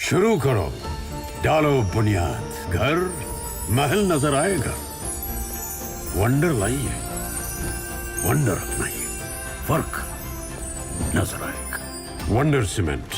शुरू करो, डालो बुनियाद, घर महल नजर आएगा। वंडर लाइए, वंडर अपनाइए, फर्क नजर आएगा। वंडर सीमेंट,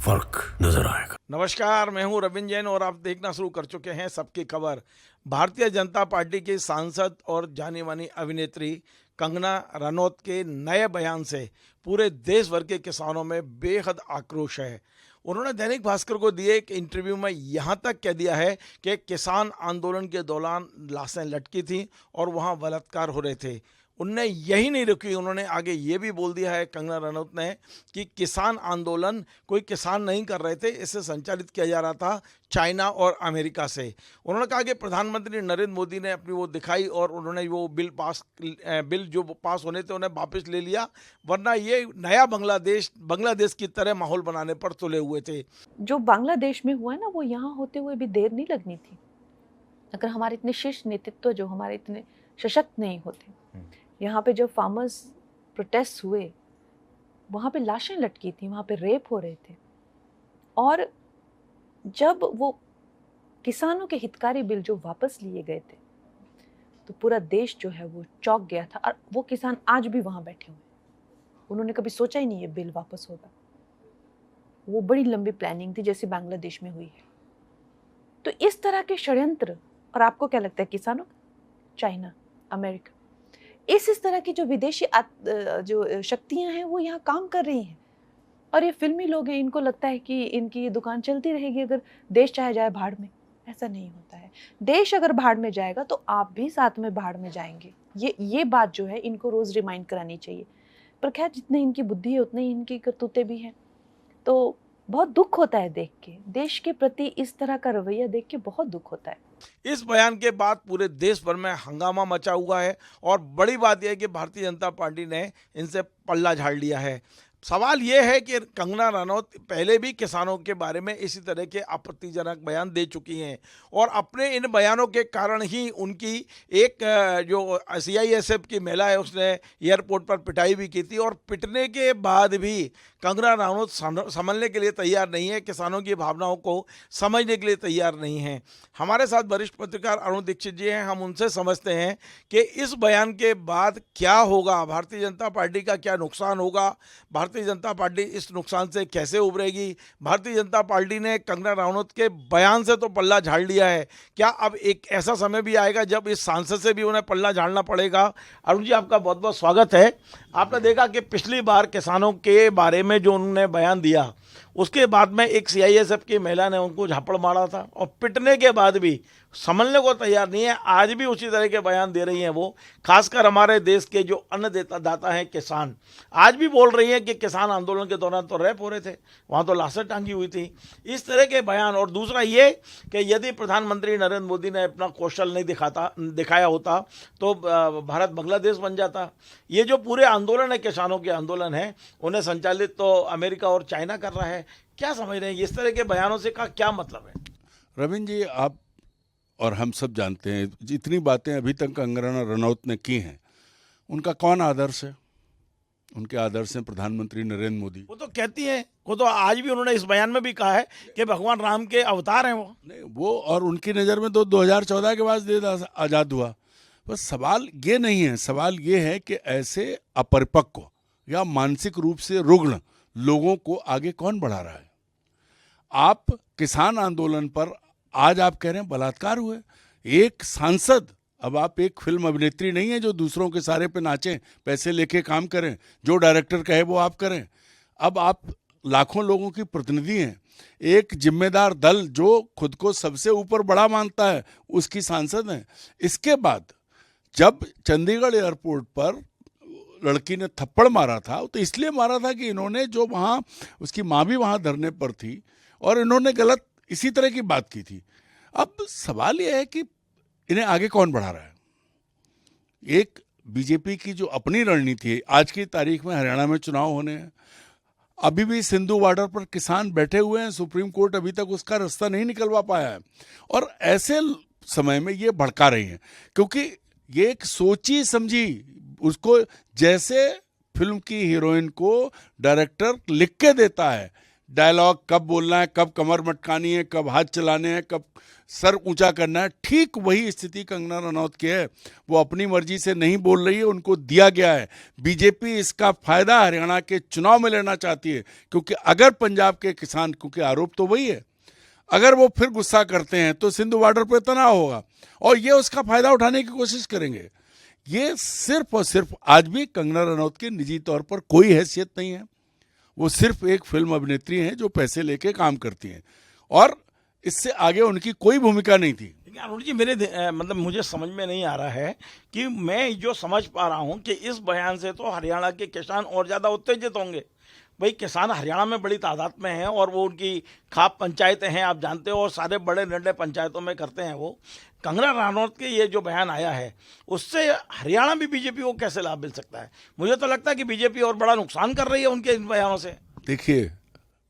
फर्क नजर आएगा। नमस्कार, मैं हूं रविंद्र जैन और आप देखना शुरू कर चुके हैं सबकी खबर। भारतीय जनता पार्टी की सांसद और जानी मानी अभिनेत्री कंगना रनौत के नए बयान से पूरे देश भर के किसानों में बेहद आक्रोश है। उन्होंने दैनिक भास्कर को दिए एक इंटरव्यू में यहाँ तक कह दिया है कि किसान आंदोलन के दौरान लाशें लटकी थी और वहाँ बलात्कार हो रहे थे। उनने यही नहीं रुकी, उन्होंने आगे ये भी बोल दिया है कंगना रनौत ने कि किसान आंदोलन कोई किसान नहीं कर रहे थे, इसे संचालित किया जा रहा था चाइना और अमेरिका से। उन्होंने कहा कि प्रधानमंत्री नरेंद्र मोदी ने अपनी वो दिखाई और उन्होंने वो बिल जो पास होने थे उन्हें वापस ले लिया, वरना ये नया बांग्लादेश की तरह माहौल बनाने पर तुले हुए थे। जो बांग्लादेश में हुआ ना, वो यहाँ होते हुए भी देर नहीं लगनी थी अगर हमारे इतने शीर्ष नेतृत्व जो हमारे इतने सशक्त नहीं होते। यहाँ पे जो फार्मर्स प्रोटेस्ट हुए, वहाँ पे लाशें लटकी थी, वहाँ पे रेप हो रहे थे, और जब वो किसानों के हितकारी बिल जो वापस लिए गए थे तो पूरा देश जो है वो चौंक गया था। और वो किसान आज भी वहाँ बैठे हुए, उन्होंने कभी सोचा ही नहीं ये बिल वापस होगा। वो बड़ी लंबी प्लानिंग थी जैसे बांग्लादेश में हुई है। तो इस तरह के षड्यंत्र, और आपको क्या लगता है किसानों, चाइना, अमेरिका, इस तरह की जो विदेशी जो शक्तियां हैं वो यहाँ काम कर रही हैं। और ये फिल्मी लोग हैं, इनको लगता है कि इनकी ये दुकान चलती रहेगी अगर देश चाहे जाए भाड़ में। ऐसा नहीं होता है। देश अगर भाड़ में जाएगा तो आप भी साथ में भाड़ में जाएंगे। ये बात जो है इनको रोज रिमाइंड करानी चाहिए। पर खैर, जितनी इनकी बुद्धि है उतनी इनकी करतूतें भी हैं। तो बहुत दुख होता है देख के, देश के प्रति इस तरह का रवैया देख के बहुत दुख होता है। इस बयान के बाद पूरे देश भर में हंगामा मचा हुआ है और बड़ी बात यह है कि भारतीय जनता पार्टी ने इनसे पल्ला झाड़ लिया है। सवाल ये है कि कंगना रनौत पहले भी किसानों के बारे में इसी तरह के आपत्तिजनक बयान दे चुकी हैं और अपने इन बयानों के कारण ही उनकी एक जो सीआईएसएफ की महिला है उसने एयरपोर्ट पर पिटाई भी की थी, और पिटने के बाद भी कंगना रनौत समझने के लिए तैयार नहीं है, किसानों की भावनाओं को समझने के लिए तैयार नहीं है। हमारे साथ वरिष्ठ पत्रकार अरुण दीक्षित जी हैं, हम उनसे समझते हैं कि इस बयान के बाद क्या होगा, भारतीय जनता पार्टी का क्या नुकसान होगा, भारतीय जनता पार्टी इस नुकसान से कैसे उभरेगी। भारतीय जनता पार्टी ने कंगना रनौत के बयान से तो पल्ला झाड़ लिया है, क्या अब एक ऐसा समय भी आएगा जब इस सांसद से भी उन्हें पल्ला झाड़ना पड़ेगा? अरुण जी, आपका बहुत बहुत स्वागत है। आपने देखा कि पिछली बार किसानों के बारे में जो उन्होंने बयान दिया, उसके बाद में एक सीआईएसएफ की महिला ने उनको झापड़ मारा था और पिटने के बाद भी समझने को तैयार नहीं है। आज भी उसी तरह के बयान दे रही हैं वो, खासकर हमारे देश के जो दाता हैं किसान, आज भी बोल रही हैं कि किसान आंदोलन के दौरान तो रैप हो रहे थे, वहाँ तो लाशें टांगी हुई थी। इस तरह के बयान। और दूसरा ये कि यदि प्रधानमंत्री नरेंद्र मोदी ने अपना कौशल नहीं दिखाया होता तो भारत बांग्लादेश बन जाता। ये जो पूरे आंदोलन है, किसानों के आंदोलन है, उन्हें संचालित तो अमेरिका और चाइना कर रहा है। क्या समझ रहे हैं इस तरह के बयानों से का क्या मतलब है? रविंद्र जी, आप और हम सब जानते हैं जितनी बातें अभी तक कंगना रनौत ने की हैं, उनका कौन आदर्श है? उनके आदर्श हैं प्रधानमंत्री नरेंद्र मोदी। वो तो कहती हैं, वो तो आज भी उन्होंने इस बयान में भी कहा है कि भगवान राम के अवतार हैं वो। नहीं, वो और उनकी नज़र में तो 2014 के बाद देश आज़ाद हुआ। बस सवाल ये नहीं है, सवाल ये है कि ऐसे अपरिपक्व या मानसिक रूप से रुग्ण लोगों को आगे कौन बढ़ा रहा है? आप किसान आंदोलन पर आज आप कह रहे हैं बलात्कार हुए, एक सांसद। अब आप एक फिल्म अभिनेत्री नहीं है जो दूसरों के सारे पे नाचें, पैसे लेके काम करें, जो डायरेक्टर कहे वो आप करें। अब आप लाखों लोगों की प्रतिनिधि हैं, एक जिम्मेदार दल जो खुद को सबसे ऊपर बड़ा मानता है उसकी सांसद हैं। इसके बाद जब चंडीगढ़ एयरपोर्ट पर लड़की ने थप्पड़ मारा था तो इसलिए मारा था कि इन्होंने, जो वहाँ उसकी माँ भी वहाँ धरने पर थी और इन्होंने गलत इसी तरह की बात की थी। अब सवाल यह है कि इन्हें आगे कौन बढ़ा रहा है? एक बीजेपी की जो अपनी रणनीति है, आज की तारीख में हरियाणा में चुनाव होने हैं, अभी भी सिंधु बॉर्डर पर किसान बैठे हुए हैं, सुप्रीम कोर्ट अभी तक उसका रास्ता नहीं निकलवा पाया है, और ऐसे समय में ये भड़का रही हैं क्योंकि ये एक सोची समझी, उसको जैसे फिल्म की हीरोइन को डायरेक्टर लिख के देता है, डायलॉग, कब बोलना है, कब कमर मटकानी है, कब हाथ चलाने हैं, कब सर ऊंचा करना है, ठीक वही स्थिति कंगना रनौत की है। वो अपनी मर्जी से नहीं बोल रही है, उनको दिया गया है। बीजेपी इसका फायदा हरियाणा के चुनाव में लेना चाहती है, क्योंकि अगर पंजाब के किसान, क्योंकि आरोप तो वही है, अगर वो फिर गुस्सा करते हैं तो सिंधु बॉर्डर पर तनाव होगा और ये उसका फायदा उठाने की कोशिश करेंगे। ये सिर्फ और सिर्फ आज भी कंगना रनौत के निजी तौर पर कोई हैसियत नहीं है। वो सिर्फ एक फिल्म अभिनेत्री हैं जो पैसे लेके काम करती हैं और इससे आगे उनकी कोई भूमिका नहीं थी। लेकिन अरुण जी, मतलब मुझे समझ में नहीं आ रहा है कि मैं जो समझ पा रहा हूँ कि इस बयान से तो हरियाणा के किसान और ज़्यादा उत्तेजित होंगे। भाई, किसान हरियाणा में बड़ी तादाद में हैं और वो उनकी खाप पंचायतें हैं, आप जानते हो, और सारे बड़े निर्णय पंचायतों में करते हैं वो। कंगना रनौत के ये जो बयान आया है उससे हरियाणा में बीजेपी को कैसे लाभ मिल सकता है? मुझे तो लगता है कि बीजेपी और बड़ा नुकसान कर रही है उनके इन बयानों से। देखिए,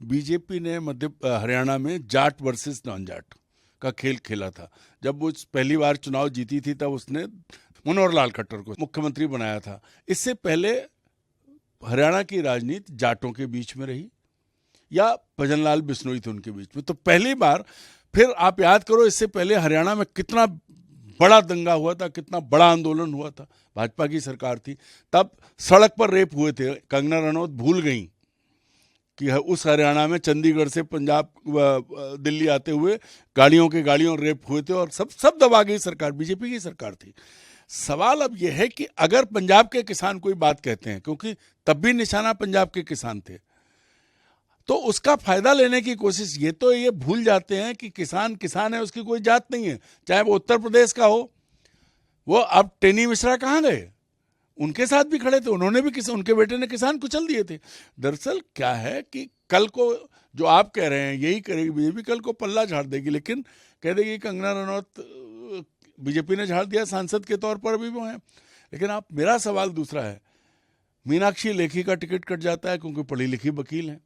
बीजेपी ने हरियाणा में जाट वर्सेस नॉन जाट का खेल खेला था। जब वो पहली बार चुनाव जीती थी तब उसने मनोहर लाल खट्टर को मुख्यमंत्री बनाया था। इससे पहले हरियाणा की राजनीति जाटों के बीच में रही या भजनलाल बिश्नोई थे उनके बीच में। तो पहली बार, फिर आप याद करो इससे पहले हरियाणा में कितना बड़ा दंगा हुआ था, कितना बड़ा आंदोलन हुआ था। भाजपा की सरकार थी तब, सड़क पर रेप हुए थे। कंगना रनौत भूल गई कि उस हरियाणा में चंडीगढ़ से पंजाब दिल्ली आते हुए गाड़ियों के गाड़ियों रेप हुए थे और सब दबा गई सरकार, बीजेपी की सरकार थी। सवाल अब यह है कि अगर पंजाब के किसान कोई बात कहते हैं, क्योंकि तब भी निशाना पंजाब के किसान थे, तो उसका फायदा लेने की कोशिश, ये भूल जाते हैं कि किसान किसान है, उसकी कोई जात नहीं है, चाहे वो उत्तर प्रदेश का हो। वो अब टेनी मिश्रा कहाँ गए? उनके साथ भी खड़े थे, उन्होंने भी उनके बेटे ने किसान कुचल दिए थे। दरअसल क्या है कि कल को जो आप कह रहे हैं यही करेगी बीजेपी, कल को पल्ला झाड़ देगी, लेकिन कह देगी कंगना रनौत बीजेपी ने झाड़ दिया, सांसद के तौर पर भी वो हैं। लेकिन आप, मेरा सवाल दूसरा है, मीनाक्षी लेखी का टिकट कट जाता है क्योंकि पढ़ी लिखी वकील हैं।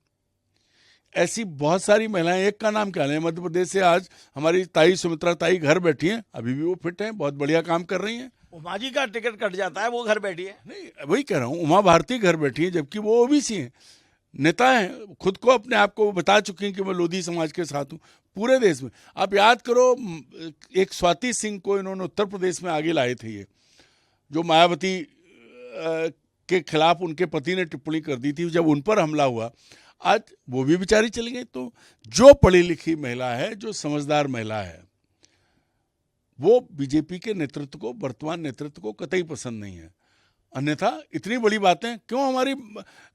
ऐसी बहुत सारी महिलाएं, एक का नाम क्या है, मध्य प्रदेश से आज हमारी ताई सुमित्रा ताई घर बैठी हैं, अभी भी वो फिट हैं, बहुत बढ़िया काम कर रही हैं। उमा जी का टिकट कट जाता है, वो घर बैठी है। नहीं, वही कह रहा हूँ, उमा भारती घर बैठी है, जबकि वो ओबीसी हैं, नेता हैं, खुद को अपने आप को बता चुकी हैं कि मैं लोधी समाज के साथ हूँ पूरे देश में। आप याद करो, एक स्वाति सिंह को इन्होंने उत्तर प्रदेश में आगे लाए थे, ये जो मायावती के खिलाफ उनके पति ने टिप्पणी कर दी थी, जब उन पर हमला हुआ, आज वो भी बेचारी चली गई। तो जो पढ़ी लिखी महिला है, जो समझदार महिला है, वो बीजेपी के नेतृत्व को, वर्तमान नेतृत्व को कतई पसंद नहीं है। अन्यथा इतनी बड़ी बातें क्यों हमारी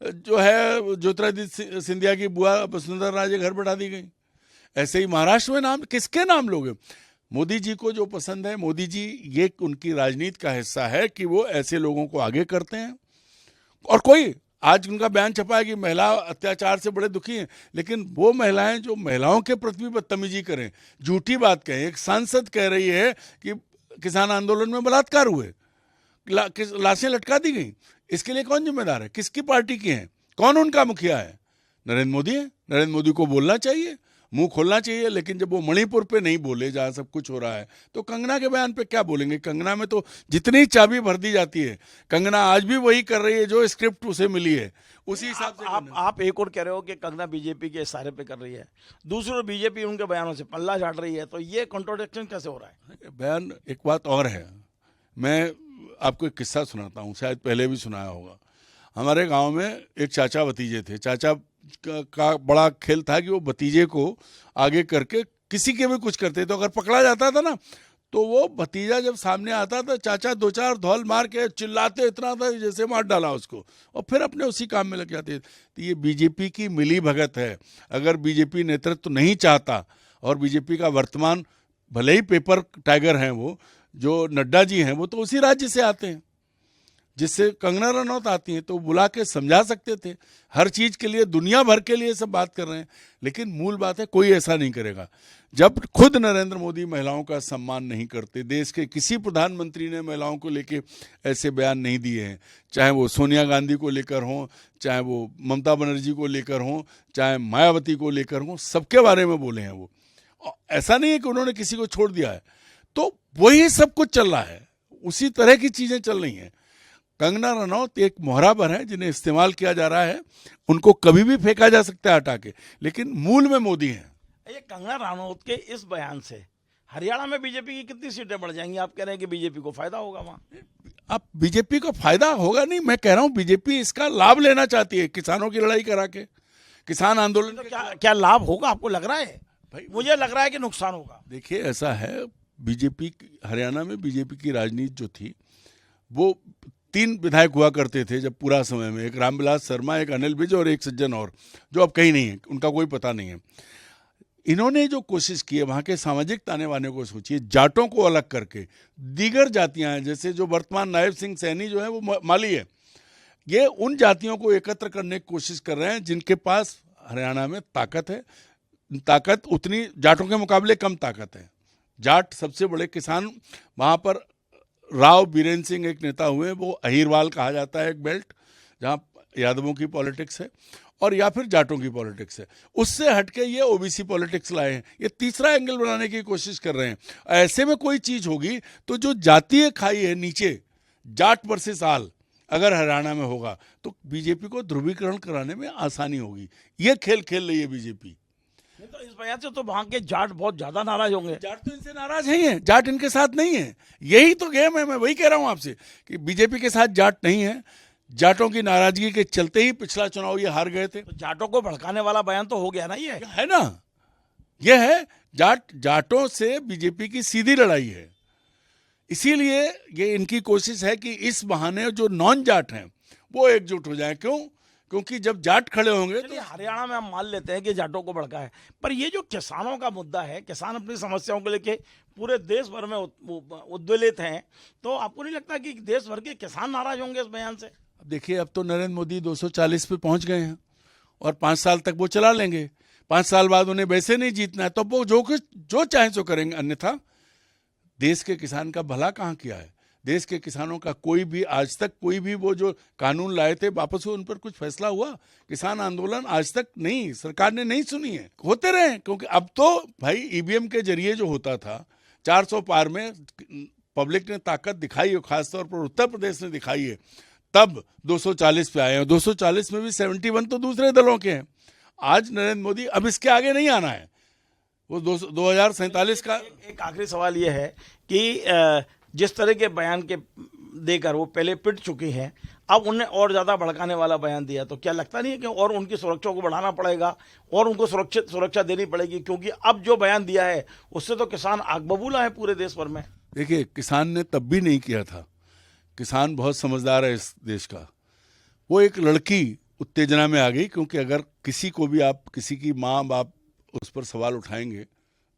जो है ज्योतिरादित्य सिंधिया की बुआ वसुंधरा राजे घर बैठा दी गई? ऐसे ही महाराष्ट्र में नाम किसके नाम लोगे? मोदी जी को जो पसंद है, मोदी जी, ये उनकी राजनीति का हिस्सा है कि वो ऐसे लोगों को आगे करते हैं। और कोई आज उनका बयान छपा है कि महिला अत्याचार से बड़े दुखी हैं, लेकिन वो महिलाएं जो महिलाओं के प्रति भी बदतमीजी करें, झूठी बात कहें। एक सांसद कह रही है कि किसान आंदोलन में बलात्कार हुए, लाशें लटका दी गई, इसके लिए कौन जिम्मेदार है? किसकी पार्टी की है? कौन उनका मुखिया है? नरेंद्र मोदी है। नरेंद्र मोदी को बोलना चाहिए, मुंह खोलना चाहिए। लेकिन जब वो मणिपुर पे नहीं बोले, जहाँ सब कुछ हो रहा है, तो कंगना के बयान पे क्या बोलेंगे? कंगना में तो जितनी चाबी भर दी जाती है, कंगना आज भी वही कर रही है जो स्क्रिप्ट उसे मिली है, उसी हिसाब से। आप एक और कह रहे हो कि कंगना बीजेपी के इशारे पे कर रही है, दूसरी बीजेपी उनके बयानों से पल्ला झाड़ रही है, तो ये कॉन्ट्रोडिक्शन कैसे हो रहा है? बयान, एक बात और है, मैं आपको एक किस्सा सुनाता हूँ, शायद पहले भी सुनाया होगा। हमारे गांव में एक चाचा भतीजे थे। चाचा का बड़ा खेल था कि वो भतीजे को आगे करके किसी के भी कुछ करते, तो अगर पकड़ा जाता था ना, तो वो भतीजा जब सामने आता था, चाचा दो चार धौल मार के चिल्लाते इतना था जैसे मार डाला उसको, और फिर अपने उसी काम में लग जाते। तो ये बीजेपी की मिली भगत है। अगर बीजेपी नेतृत्व नहीं चाहता, और बीजेपी का वर्तमान, भले ही पेपर टाइगर हैं वो, जो नड्डा जी हैं, वो तो उसी राज्य से आते हैं जिससे कंगना रनौत आती हैं, तो बुला के समझा सकते थे। हर चीज़ के लिए, दुनिया भर के लिए सब बात कर रहे हैं, लेकिन मूल बात है कोई ऐसा नहीं करेगा। जब खुद नरेंद्र मोदी महिलाओं का सम्मान नहीं करते, देश के किसी प्रधानमंत्री ने महिलाओं को लेके ऐसे बयान नहीं दिए हैं, चाहे वो सोनिया गांधी को लेकर हों, चाहे वो ममता बनर्जी को लेकर हों, चाहे मायावती को लेकर हों, सबके बारे में बोले हैं वो। ऐसा नहीं है कि उन्होंने किसी को छोड़ दिया है। तो वही सब कुछ चल रहा है, उसी तरह की चीज़ें चल रही हैं। कंगना रनौत एक मोहराबर है जिन्हें इस्तेमाल किया जा रहा है, उनको कभी भी फेंका जा सकता है हटा के, लेकिन मूल में मोदी हैं। ये कंगना रनौत के इस बयान से हरियाणा में बीजेपी की कितनी सीटें बढ़ जाएंगी? आप कह रहे हैं कि बीजेपी को फायदा होगा वहाँ? अब बीजेपी को फायदा होगा नहीं, मैं कह रहा हूँ बीजेपी इसका लाभ लेना चाहती है, किसानों की लड़ाई करा के, किसान आंदोलन तो क्या लाभ होगा आपको लग रहा है? भाई मुझे लग रहा है कि नुकसान होगा। देखिए ऐसा है, बीजेपी हरियाणा में बीजेपी की राजनीति जो थी वो 3 विधायक हुआ करते थे जब पूरा समय में, एक रामविलास शर्मा, एक अनिल विज और एक सज्जन और, जो अब कहीं नहीं है, उनका कोई पता नहीं है। इन्होंने जो कोशिश की है वहाँ के सामाजिक ताने बाने को सोचिए, जाटों को अलग करके दीगर जातियाँ हैं, जैसे जो वर्तमान नायब सिंह सैनी जो है वो माली है, ये उन जातियों को एकत्र करने की कोशिश कर रहे हैं जिनके पास हरियाणा में ताकत है। ताकत उतनी जाटों के मुकाबले कम ताकत है। जाट सबसे बड़े किसान, वहाँ पर राव बीरेन सिंह एक नेता हुए, वो अहिरवाल कहा जाता है एक बेल्ट, जहाँ यादवों की पॉलिटिक्स है और या फिर जाटों की पॉलिटिक्स है। उससे हटके ये ओबीसी पॉलिटिक्स लाए हैं, ये तीसरा एंगल बनाने की कोशिश कर रहे हैं। ऐसे में कोई चीज़ होगी तो जो जातीय खाई है नीचे, जाट वर्सेस आल, अगर हरियाणा में होगा तो बीजेपी को ध्रुवीकरण कराने में आसानी होगी। ये खेल खेल रही है बीजेपी। तो इस वजह से तो वहाँ के जाट बहुत ज्यादा नाराज होंगे। जाट तो इनसे नाराज ही हैं, जाट इनके साथ नहीं है। यही तो गेम है, मैं वही कह रहा हूँ आपसे कि बीजेपी के साथ जाट नहीं है। जाटों की नाराजगी के चलते ही पिछला चुनाव ये हार गए थे। तो जाटों को भड़काने वाला बयान तो हो गया ना, ये है ना, ये है जाटों से बीजेपी की सीधी लड़ाई है। इसीलिए ये इनकी कोशिश है कि इस बहाने जो नॉन जाट हैं वो एकजुट हो जाएं। क्यों? क्योंकि जब जाट खड़े होंगे तो हरियाणा में हम मान लेते हैं कि जाटों को भड़का है, पर ये जो किसानों का मुद्दा है, किसान अपनी समस्याओं को लेके पूरे देश भर में उद्वेलित हैं, तो आपको नहीं लगता कि देश भर के किसान नाराज होंगे इस बयान से? अब देखिए, अब तो नरेंद्र मोदी 240 पे पहुंच गए हैं और 5 साल तक वो चला लेंगे। 5 साल बाद उन्हें वैसे नहीं जीतना है तो वो जो चाहे सो करेंगे। अन्यथा देश के किसान का भला कहाँ किया है? देश के किसानों का कोई भी आज तक, कोई भी वो जो कानून लाए थे वापस उन पर कुछ फैसला हुआ? किसान आंदोलन आज तक नहीं, सरकार ने नहीं सुनी है। होते रहे, क्योंकि अब तो भाई ईवीएम के जरिए जो होता था 400 पार में पब्लिक ने ताकत दिखाई है, खासतौर पर उत्तर प्रदेश ने दिखाई है, तब 240 पे आए हैं। 240 में भी 71 तो दूसरे दलों के हैं। आज नरेंद्र मोदी, अब इसके आगे नहीं आना है, वो 2047 का। एक आखिरी सवाल ये है कि जिस तरह के बयान के देकर वो पहले पिट चुकी हैं, अब उन्हें और ज़्यादा भड़काने वाला बयान दिया, तो क्या लगता नहीं है कि और उनकी सुरक्षा को बढ़ाना पड़ेगा और उनको सुरक्षा देनी पड़ेगी? क्योंकि अब जो बयान दिया है उससे तो किसान आग बबूला है पूरे देश भर में। देखिए, किसान ने तब भी नहीं किया था। किसान बहुत समझदार है इस देश का। वो एक लड़की उत्तेजना में आ गई, क्योंकि अगर किसी को भी आप, किसी की माँ बाप उस पर सवाल उठाएंगे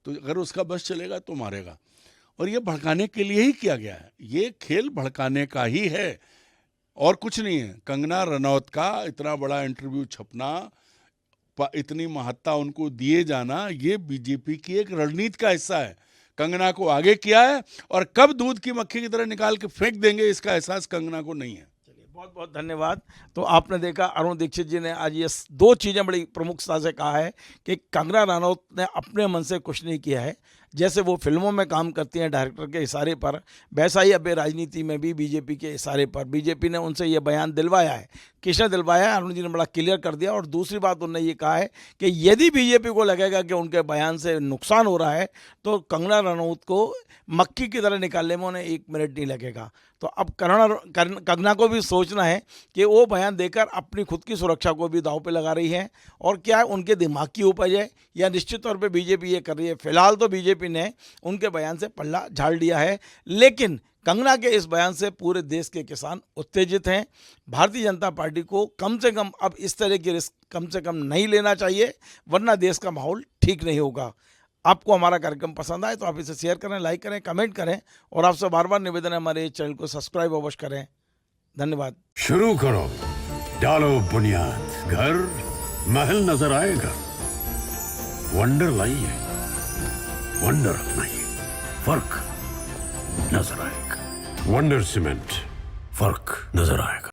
तो अगर उसका बस चलेगा तो मारेगा। और ये भड़काने के लिए ही किया गया है, ये खेल भड़काने का ही है और कुछ नहीं है। कंगना रनौत का इतना बड़ा इंटरव्यू छपना, इतनी महत्ता उनको दिए जाना, ये बीजेपी की एक रणनीति का हिस्सा है। कंगना को आगे किया है और कब दूध की मक्खी की तरह निकाल के फेंक देंगे इसका एहसास कंगना को नहीं है। चलिए, बहुत बहुत धन्यवाद। तो आपने देखा, अरुण दीक्षित जी ने आज ये 2 चीज़ें बड़ी प्रमुखता से कहा है कि कंगना रनौत ने अपने मन से कुछ नहीं किया है। जैसे वो फिल्मों में काम करती हैं डायरेक्टर के इशारे पर, वैसा ही अब राजनीति में भी बीजेपी के इशारे पर बीजेपी ने उनसे ये बयान दिलवाया है। किसने दिलवाया है? अरुण जी ने बड़ा क्लियर कर दिया। और दूसरी बात उन्होंने ये कहा है कि यदि बीजेपी को लगेगा कि उनके बयान से नुकसान हो रहा है तो कंगना रनौत को मक्खी की तरह निकालने में उन्हें 1 मिनट नहीं लगेगा। तो अब कंगना को भी सोचना है कि वो बयान देकर अपनी खुद की सुरक्षा को भी दांव पे लगा रही है और क्या है, उनके दिमाग की उपज है या निश्चित तौर पे बीजेपी ये कर रही है। फिलहाल तो बीजेपी ने उनके बयान से पल्ला झाड़ लिया है, लेकिन कंगना के इस बयान से पूरे देश के किसान उत्तेजित हैं। भारतीय जनता पार्टी को कम से कम अब इस तरह की रिस्क कम से कम नहीं लेना चाहिए, वरना देश का माहौल ठीक नहीं होगा। आपको हमारा कार्यक्रम पसंद आए तो आप इसे शेयर करें, लाइक करें, कमेंट करें और आपसे बार बार निवेदन है हमारे चैनल को सब्सक्राइब अवश्य करें। धन्यवाद। शुरू करो, डालो बुनियाद, घर महल नजर आएगा। वंडर लाइए, वंडर अपनाइए, फर्क नजर आएगा। वंडर सीमेंट, फर्क नजर आएगा।